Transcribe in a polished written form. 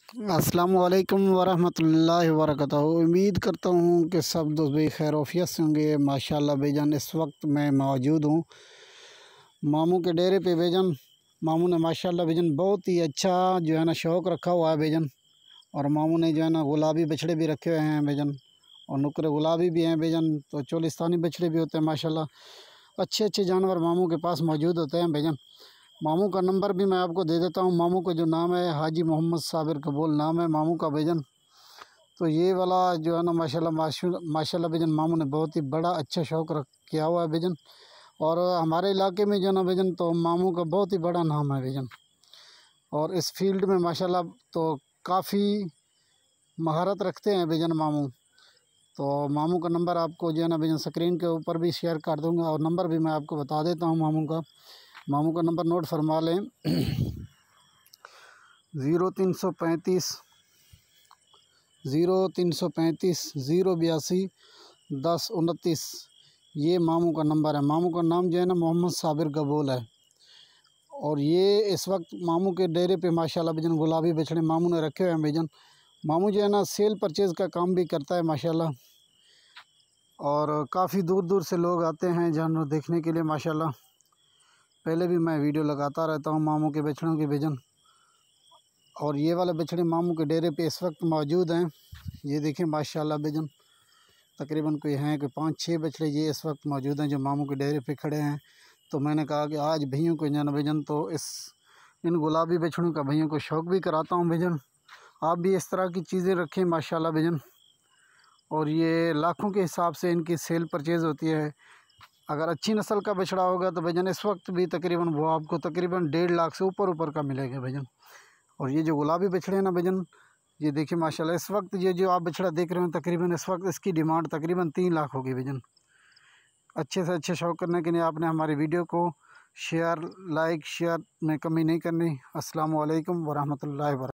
अस्सलामुअलैकुम वरहमतुल्लाहि वबरकातुहू। उम्मीद करता हूँ कि सब दोस्त भाई खैर आफियत से होंगे। माशाल्लाह भाईजान, इस वक्त मैं मौजूद हूँ मामू के डेरे पे। भाईजान मामू ने माशाल्लाह भाईजान बहुत ही अच्छा जो है ना शौक़ रखा हुआ है भाईजान। और मामू ने जो है ना गुलाबी बछड़े भी रखे हुए हैं भाईजान, और नुकरे गुलाबी भी हैं भाईजान। तो चोलिस्तानी बछड़े भी होते हैं माशाल्लाह। अच्छे अच्छे जानवर मामू के पास मौजूद होते हैं भाईजान। मामू का नंबर भी मैं आपको दे देता हूँ। मामू का जो नाम है हाजी मोहम्मद साबिर कबूल नाम है मामू का भाईजान। तो ये वाला जो है ना माशाल्लाह भाईजान मामू ने बहुत ही बड़ा अच्छा शौक़ किया हुआ है भाईजान। और हमारे इलाके में जो है ना भाईजान तो मामू का बहुत ही बड़ा नाम है भाईजान। और इस फील्ड में माशाल्लाह तो काफ़ी महारत रखते हैं भाईजान मामू। तो मामू का नंबर आपको जो है ना भाईजान स्क्रीन के ऊपर भी शेयर कर दूँगा, और नंबर भी मैं आपको बता देता हूँ मामू का। मामू का नंबर नोट फरमा लें 0335 082 1029। ये मामू का नंबर है। मामू का नाम जो है ना मोहम्मद साबिर कबूल है। और ये इस वक्त मामू के डेरे पे माशाल्लाह भाईजान गुलाबी बछड़े मामू ने रखे हुए हैं भाईजान। मामू जो है ना सेल परचेज़ का काम भी करता है माशाल्लाह। और काफ़ी दूर दूर से लोग आते हैं जानवर देखने के लिए माशाल्लाह। पहले भी मैं वीडियो लगाता रहता हूँ मामू के बछड़ों की भाईजान। और ये वाले बछड़े मामू के डेरे पे इस वक्त मौजूद हैं। ये देखें माशाल्लाह भाईजान, तकरीबन कोई हैं कि 5-6 बछड़े ये इस वक्त मौजूद हैं जो मामू के डेरे पे खड़े हैं। तो मैंने कहा कि आज भैयों को जाना भाईजान तो इन गुलाबी बछड़ों का भैयों को शौक़ भी कराता हूँ भाईजान। आप भी इस तरह की चीज़ें रखें माशाल्लाह भाईजान। और ये लाखों के हिसाब से इनकी सेल परचेज़ होती है। अगर अच्छी नस्ल का बछड़ा होगा तो भाईजान इस वक्त भी तकरीबन वो आपको तकरीबन 1.5 लाख से ऊपर का मिलेगा भाईजान। और ये जो गुलाबी बछड़े हैं ना भाईजान, ये देखिए माशाल्लाह इस वक्त ये जो आप बछड़ा देख रहे हो तकरीबन इस वक्त इसकी डिमांड तकरीबन 3 लाख होगी भाईजान। अच्छे से अच्छे शौक़ करने के लिए आपने हमारी वीडियो को शेयर लाइक शेयर में कमी नहीं करनी। अस्सलामु अलैकुम वरहमतुल्लाहि वबरकातुहू।